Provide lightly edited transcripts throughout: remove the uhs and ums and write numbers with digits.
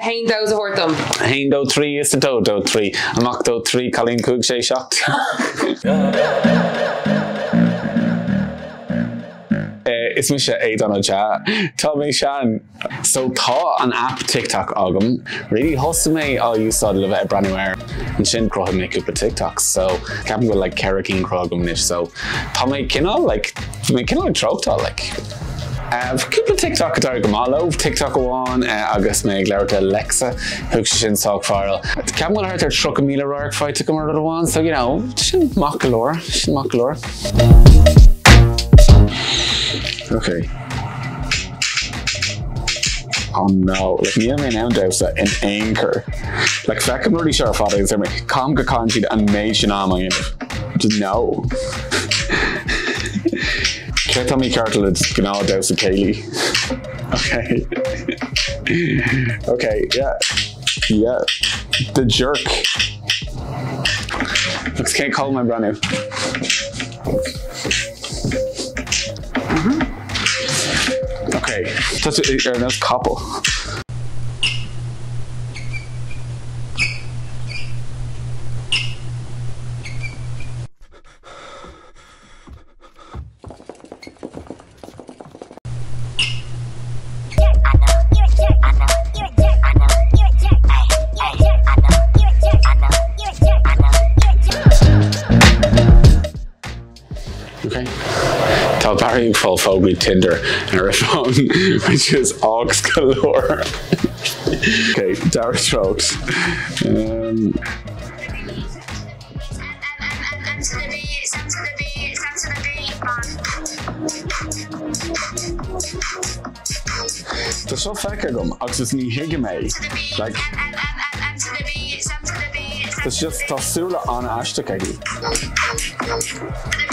Hain those a hortum. Hain do 3 is the do 3. Amach do 3 Colleen Cook sé shot. Is mi sé éad an ja. Tá mé sean. So tá an app TikTok agam. Really hosta mé all you saw le bheith brandware. And sin crog mé cúpla TikToks. So capan go like Kerrigan crogam nish. So tá mé kinna like trogtá like. Cúpla TikTok atá go málo, TikTok amháin agus mé leirta Alexa thug sin sách fáil. Capan go hart ar 3,000 roiach fáite go mar amháin, so you know, sin mac galore. Okay. Oh no, like me and my now dousa in anchor. Like feck I'm really sure if I is me calm go conchid and nation on my just no. Can't tell me cartilage can all dousa Kaylee. Okay. Okay, yeah. The jerk. Looks can't call my brand new. Okay, that's a nice couple. Okay. Tell Barry full phobia Tinder and her phone, which is aux galore. Okay, Dark Strokes. Tá so fecha gom, agus is ní hiige mé. Like, it's just tasula on hashtag.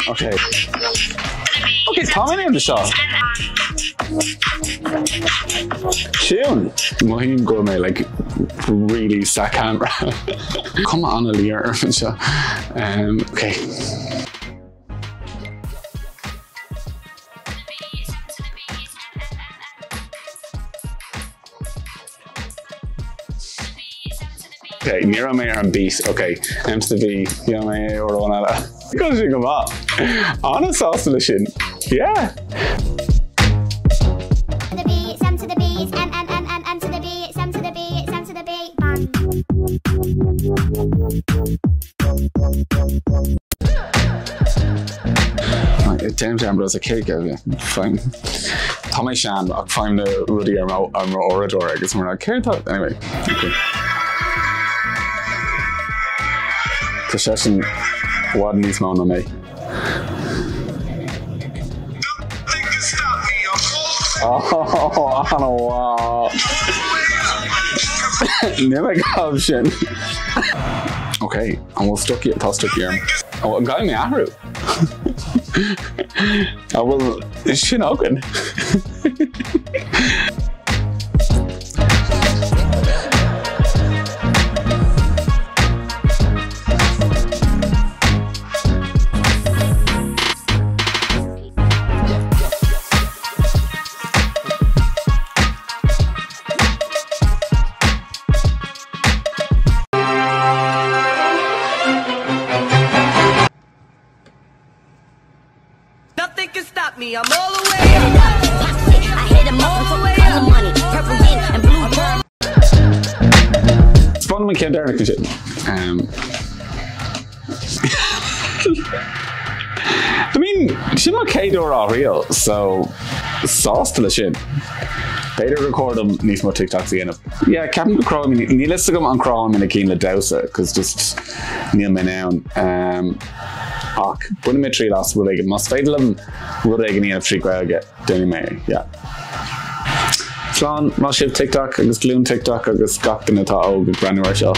Okay. Okay, Tommy named the shot. Tune. Mohim Gourmet, like really sack camera. Come on, Aliyah Irvin shot. Okay. Okay, Nira Mayer and Beat. Okay, M to the V, Nira Mayer or one of that. Because you come up. Honest sauce solution. Yeah. The beat, M to the beat, M to the beat, M to the beat, M to the beat, Right, James Ambrose a cake, fine. Tommy Shan, I'll find the Rudy Orador, I guess we're not care about. Anyway. Okay. The session what needs more on me. Oh, I don't know. Wow. Never got option. Okay, and we'll stuck it, tossed it here. Oh, I'm going me Aru. I will. Is she not good? Nothing can stop me, I'm all the way I hit them all the way up. Money, purple yin and blue pearl. It's fun when we came down to shit. I mean, she's not K-Door all real, so sauce to the shit. Better record them, need more TikToks again. Yeah, Captain Crow, I mean, need to go on Crow and a keen la Dousa, because just Neil Menown. Ach, buna me trí las bhfuil ag mas féidir lem bhfuil ag ní trí gailge duine mé, yeah. Slán, má sibh TikTok agus glún TikTok agus gach den atá óg brandúir seo.